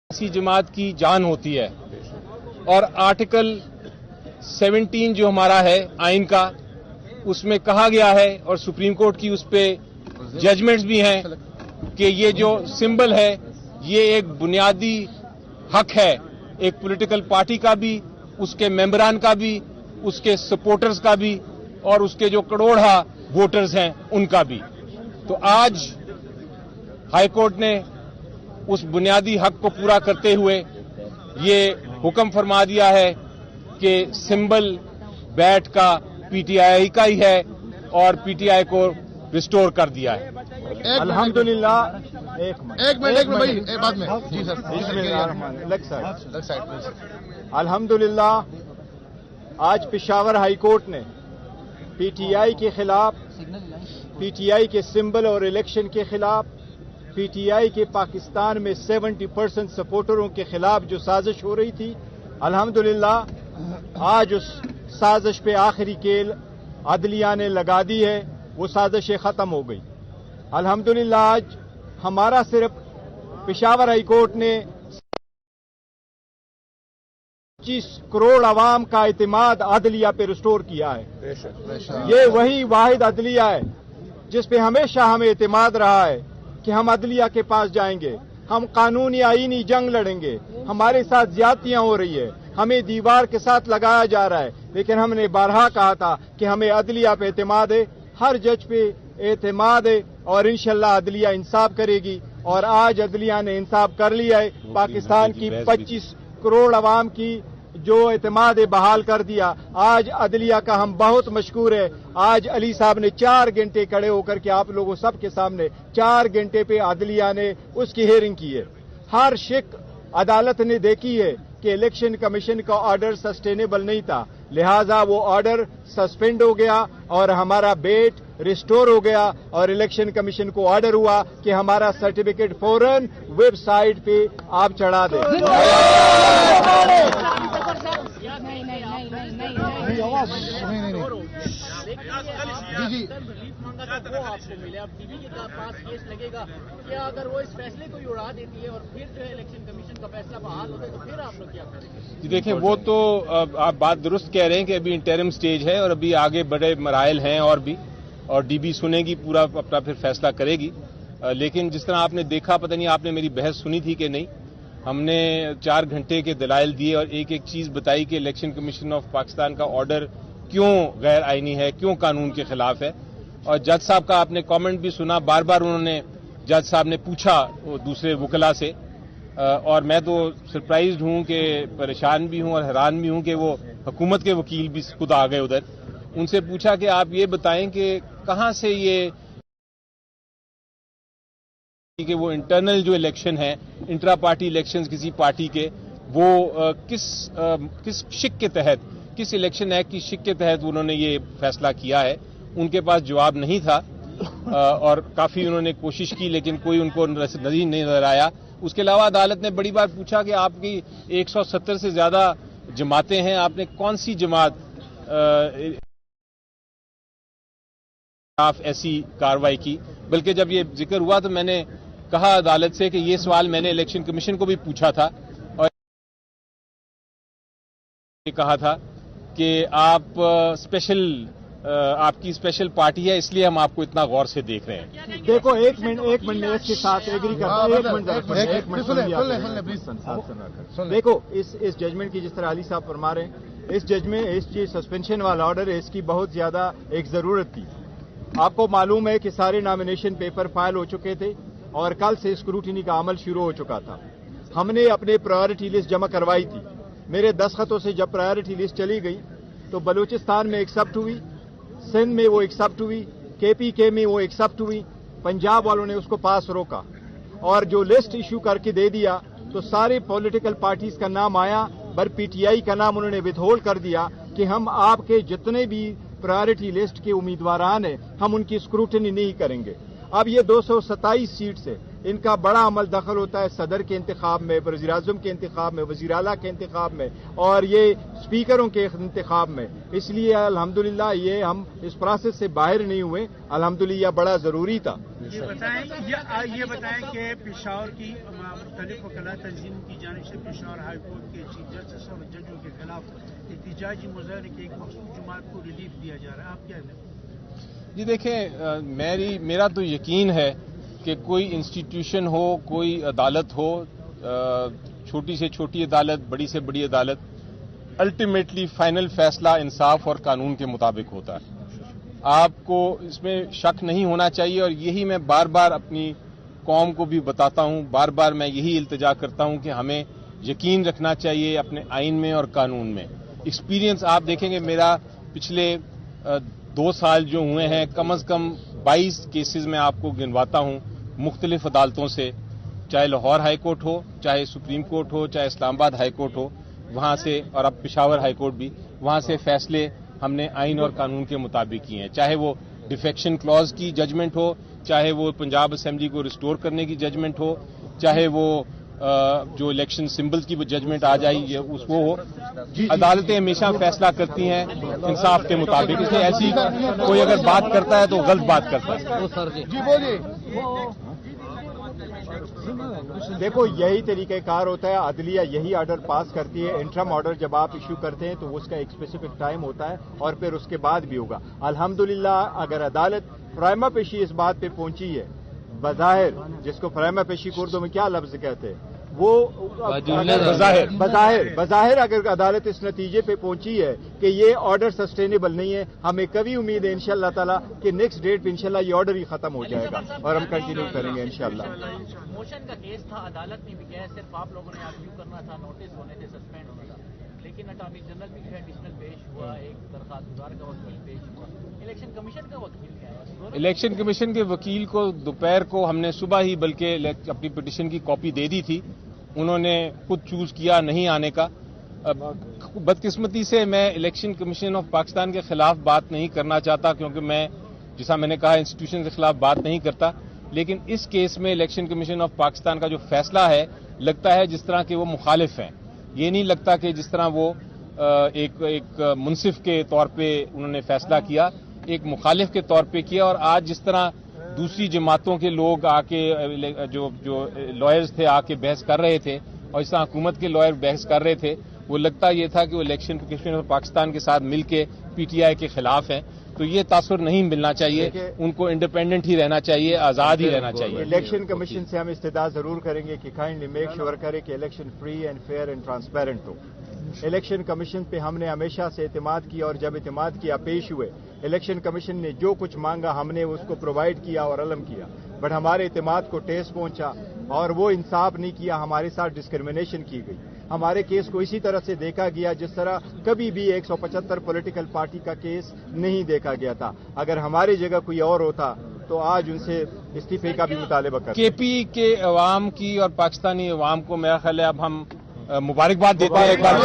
किसी जमात की जान होती है और आर्टिकल 17 जो हमारा है आइन का, उसमें कहा गया है और सुप्रीम कोर्ट की उस पे जजमेंट्स भी हैं कि ये जो सिंबल है ये एक बुनियादी हक है, एक पॉलिटिकल पार्टी का भी, उसके मेंबरान का भी, उसके सपोर्टर्स का भी और उसके जो करोड़ा वोटर्स हैं उनका भी। तो आज हाईकोर्ट ने उस बुनियादी हक को पूरा करते हुए ये हुक्म फरमा दिया है कि सिंबल बैट का पीटीआई का ही है और पीटीआई को रिस्टोर कर दिया है। अल्हम्दुलिल्लाह। एक मिनट भाई, बाद में जी सर। अल्हम्दुलिल्लाह आज पेशावर हाई कोर्ट ने पीटीआई के खिलाफ, पीटीआई के सिंबल और इलेक्शन के खिलाफ, पीटीआई के पाकिस्तान में 70% सपोर्टरों के खिलाफ जो साजिश हो रही थी, अल्हम्दुलिल्लाह आज उस साजिश पे आखिरी केल अदलिया ने लगा दी है, वो साजिशें खत्म हो गई। अल्हम्दुलिल्लाह आज हमारा सिर्फ पेशावर हाई कोर्ट ने 25 करोड़ अवाम का एतमाद अदलिया पे रिस्टोर किया है। ये वही वाहिद अदलिया है जिस पे हमेशा हमें एतमाद रहा है कि हम अदलिया के पास जाएंगे, हम कानूनी आईनी जंग लड़ेंगे, हमारे साथ ज्यादतियां हो रही है, हमें दीवार के साथ लगाया जा रहा है, लेकिन हमने बारहा कहा था कि हमें अदलिया पे एतमाद है, हर जज पे एतमाद है और इंशाल्लाह अदलिया इंसाफ करेगी। और आज अदलिया ने इंसाफ कर लिया है, पाकिस्तान की 25 करोड़ अवाम की जो एतमाद बहाल कर दिया। आज अदलिया का हम बहुत मशकूर है। आज अली साहब ने 4 घंटे खड़े होकर के आप लोगों सबके सामने 4 घंटे पे अदलिया ने उसकी हियरिंग की है। हर शिक अदालत ने देखी है कि इलेक्शन कमीशन का ऑर्डर सस्टेनेबल नहीं था, लिहाजा वो ऑर्डर सस्पेंड हो गया और हमारा बेट रिस्टोर हो गया और इलेक्शन कमीशन को ऑर्डर हुआ कि हमारा सर्टिफिकेट फौरन वेबसाइट पे आप चढ़ा दें। जी वो आपको मिले, अब डीबी के पास केस लगेगा क्या? अगर वो इस फैसले को ही उड़ा देती है और फिर जो है इलेक्शन कमीशन का फैसला बहाल होता है तो फिर आप लोग क्या करेंगे? जी देखिए, वो तो आप बात दुरुस्त कह रहे हैं कि अभी इंटरिम स्टेज है और अभी आगे बड़े मराइल हैं और भी, और डीबी सुनेगी, पूरा अपना फिर फैसला करेगी। लेकिन जिस तरह आपने देखा, पता नहीं आपने मेरी बहस सुनी थी कि नहीं, हमने 4 घंटे के दलाइल दिए और एक एक चीज बताई कि इलेक्शन कमीशन ऑफ पाकिस्तान का ऑर्डर क्यों गैर आईनी है, क्यों कानून के खिलाफ है। और जज साहब का आपने कमेंट भी सुना, बार बार उन्होंने, जज साहब ने पूछा वो दूसरे वकला से, और मैं तो सरप्राइज्ड हूं कि परेशान भी हूं और हैरान भी हूं कि वो हुकूमत के वकील भी खुद आ गए उधर। उनसे पूछा कि आप ये बताएं कि कहां से ये कि वो इंटरनल जो इलेक्शन है, इंट्रा पार्टी इलेक्शंस किसी पार्टी के, वो किस शिक के तहत, किस इलेक्शन एक्ट की शिक के तहत उन्होंने ये फैसला किया है। उनके पास जवाब नहीं था और काफी उन्होंने कोशिश की लेकिन कोई उनको नहीं नजर आया। उसके अलावा अदालत ने बड़ी बार पूछा कि आपकी 170 से ज्यादा जमातें हैं, आपने कौन सी जमात ऐसी कार्रवाई की। बल्कि जब ये जिक्र हुआ तो मैंने कहा अदालत से कि ये सवाल मैंने इलेक्शन कमीशन को भी पूछा था और कहा था कि आप आपकी स्पेशल पार्टी है, इसलिए हम आपको इतना गौर से देख रहे हैं। देखो एक मिनट में इसके साथ एग्री करता हूं। एक मिनट देखो, इस जजमेंट की जिस तरह अली साहब फरमा रहे हैं, इस जजमेंट, इस सस्पेंशन वाला ऑर्डर है, इसकी बहुत ज्यादा एक जरूरत थी। आपको मालूम है कि सारे नॉमिनेशन पेपर फाइल हो चुके थे और कल से स्क्रूटिनी का अमल शुरू हो चुका था। हमने अपने प्रायोरिटी लिस्ट जमा करवाई थी। मेरे दस्तखतों से जब प्रायोरिटी लिस्ट चली गई तो बलूचिस्तान में एक्सेप्ट हुई, सिंध में वो एक्सेप्ट हुई, केपीके में वो एक्सेप्ट हुई, पंजाब वालों ने उसको पास रोका और जो लिस्ट इशू करके दे दिया तो सारे पॉलिटिकल पार्टीज का नाम आया, पर पीटीआई का नाम उन्होंने विथहोल्ड कर दिया कि हम आपके जितने भी प्रायोरिटी लिस्ट के उम्मीदवारान हैं हम उनकी स्क्रूटनी नहीं करेंगे। अब ये 227 सीट से इनका बड़ा अमल दखल होता है सदर के इंतखाब में, वज़ीर आज़म के इंतखाब में, वज़ीर आला के इंतखाब में और ये स्पीकरों के इंतखाब में। इसलिए अल्हम्दुलिल्लाह ये हम इस प्रोसेस से बाहर नहीं हुए, अल्हम्दुलिल्लाह बड़ा जरूरी था। یہ بتائیں کہ پشاور کی مختلف وکلاء تنظیموں کی جانب سے پشاور ہائی کورٹ کے چیف جسٹس اور ججوں کے خلاف احتجاجی مظاہرے کے ایک مخصوص جماعت کو ریلیف دیا جا رہا ہے، آپ کیا کہیں؟ جی دیکھیں، میرا تو یقین ہے کہ کوئی انسٹیٹیوشن ہو، کوئی عدالت ہو، چھوٹی سے چھوٹی عدالت، بڑی سے بڑی عدالت، الٹیمیٹلی فائنل فیصلہ انصاف اور قانون کے مطابق ہوتا ہے۔ آپ کو اس میں شک نہیں ہونا چاہیے، اور یہی میں بار بار اپنی قوم کو بھی بتاتا ہوں، بار بار میں یہی التجا کرتا ہوں کہ ہمیں یقین رکھنا چاہیے اپنے آئین میں اور قانون میں۔ ایکسپیرینس آپ دیکھیں گے، میرا پچھلے 2 سال جو ہوئے ہیں، کم از کم 22 کیسز میں آپ کو گنواتا ہوں مختلف عدالتوں سے، چاہے لاہور ہائی کورٹ ہو، چاہے سپریم کورٹ ہو، چاہے اسلام آباد ہائی کورٹ ہو، وہاں سے، اور اب پشاور ہائی کورٹ بھی، وہاں سے فیصلے ہم نے آئین اور قانون کے مطابق کیے ہیں، چاہے وہ ڈیفیکشن کلوز کی ججمنٹ ہو، چاہے وہ پنجاب اسمبلی کو ریسٹور کرنے کی ججمنٹ ہو، چاہے وہ جو الیکشن سمبلز کی وہ ججمنٹ آ جائے اس وہ ہو۔ عدالتیں ہمیشہ فیصلہ کرتی ہیں انصاف کے مطابق، اس لیے ایسی کوئی اگر بات کرتا ہے تو غلط بات کرتا ہے۔ جی بولیے۔ دیکھو، یہی طریقہ کار ہوتا ہے، عدلیہ یہی آرڈر پاس کرتی ہے۔ انٹرم آرڈر جب آپ ایشو کرتے ہیں تو اس کا ایک اسپیسیفک ٹائم ہوتا ہے، اور پھر اس کے بعد بھی ہوگا۔ الحمدللہ اگر عدالت پرائما پیشی اس بات پہ پہنچی ہے، بظاہر، جس کو پرائما پیشی کو اردو میں کیا لفظ کہتے ہیں، وہ بظاہر اگر عدالت اس نتیجے پہ پہنچی ہے کہ یہ آرڈر سسٹینیبل نہیں ہے، ہمیں کبھی امید ہے انشاءاللہ تعالی کہ نیکسٹ ڈیٹ پہ انشاءاللہ یہ آرڈر ہی ختم ہو جائے گا، اور ہم کنٹینیو کریں گے انشاءاللہ۔ موشن کا کیس تھا، عدالت نے بھی کیا ہے، صرف آپ لوگوں نے آرگیو کرنا تھا، نوٹس ہونے تھے، سسپینڈ ہونا تھا، لیکن اٹارنی جنرل بھی جو ہے ایڈیشنل پیش ہوا، ایک درخواست گزار کا وکیل پیش ہوا، الیکشن کمیشن کا وکیل کیا ہے؟ الیکشن کمیشن کے وکیل کو دوپہر کو ہم نے صبح ہی بلکہ اپنی پٹیشن کی کاپی دے دی تھی، انہوں نے خود چوز کیا نہیں آنے کا۔ بدقسمتی سے میں الیکشن کمیشن آف پاکستان کے خلاف بات نہیں کرنا چاہتا، کیونکہ میں، جیسا میں نے کہا، انسٹیٹیوشن کے خلاف بات نہیں کرتا، لیکن اس کیس میں الیکشن کمیشن آف پاکستان کا جو فیصلہ ہے، لگتا ہے جس طرح کہ وہ مخالف ہیں، یہ نہیں لگتا کہ جس طرح وہ ایک منصف کے طور پہ انہوں نے فیصلہ کیا، ایک مخالف کے طور پہ کیا۔ اور آج جس طرح دوسری جماعتوں کے لوگ آ کے، جو لائرز تھے، آ کے بحث کر رہے تھے، اور اس طرح حکومت کے لائر بحث کر رہے تھے، وہ لگتا یہ تھا کہ وہ الیکشن کمیشن آف پاکستان کے ساتھ مل کے پی ٹی آئی کے خلاف ہیں، تو یہ تاثر نہیں ملنا چاہیے، ان کو انڈیپینڈنٹ ہی رہنا چاہیے، آزاد ہی رہنا چاہیے۔ الیکشن کمیشن سے ہم استدعا ضرور کریں گے کہ کائنڈلی میک شیور کرے کہ election free and fair and transparent ہو۔ الیکشن کمیشن پہ ہم نے ہمیشہ سے اعتماد کیا، اور جب اعتماد کیا پیش ہوئے، الیکشن کمیشن نے جو کچھ مانگا ہم نے اس کو پرووائڈ کیا اور علم کیا، بٹ ہمارے اعتماد کو ٹیس پہنچا، اور وہ انصاف نہیں کیا، ہمارے ساتھ ڈسکرمنیشن کی گئی۔ ہمارے کیس کو اسی طرح سے دیکھا گیا جس طرح کبھی بھی 175 پولیٹیکل پارٹی کا کیس نہیں دیکھا گیا تھا۔ اگر ہماری جگہ کوئی اور ہوتا تو آج ان سے استعفے کا بھی مطالبہ کرتے۔ کے پی کے عوام کی اور پاکستانی عوام کو میرا خیال ہے اب ہم مبارکباد دیتے ہیں ایک بار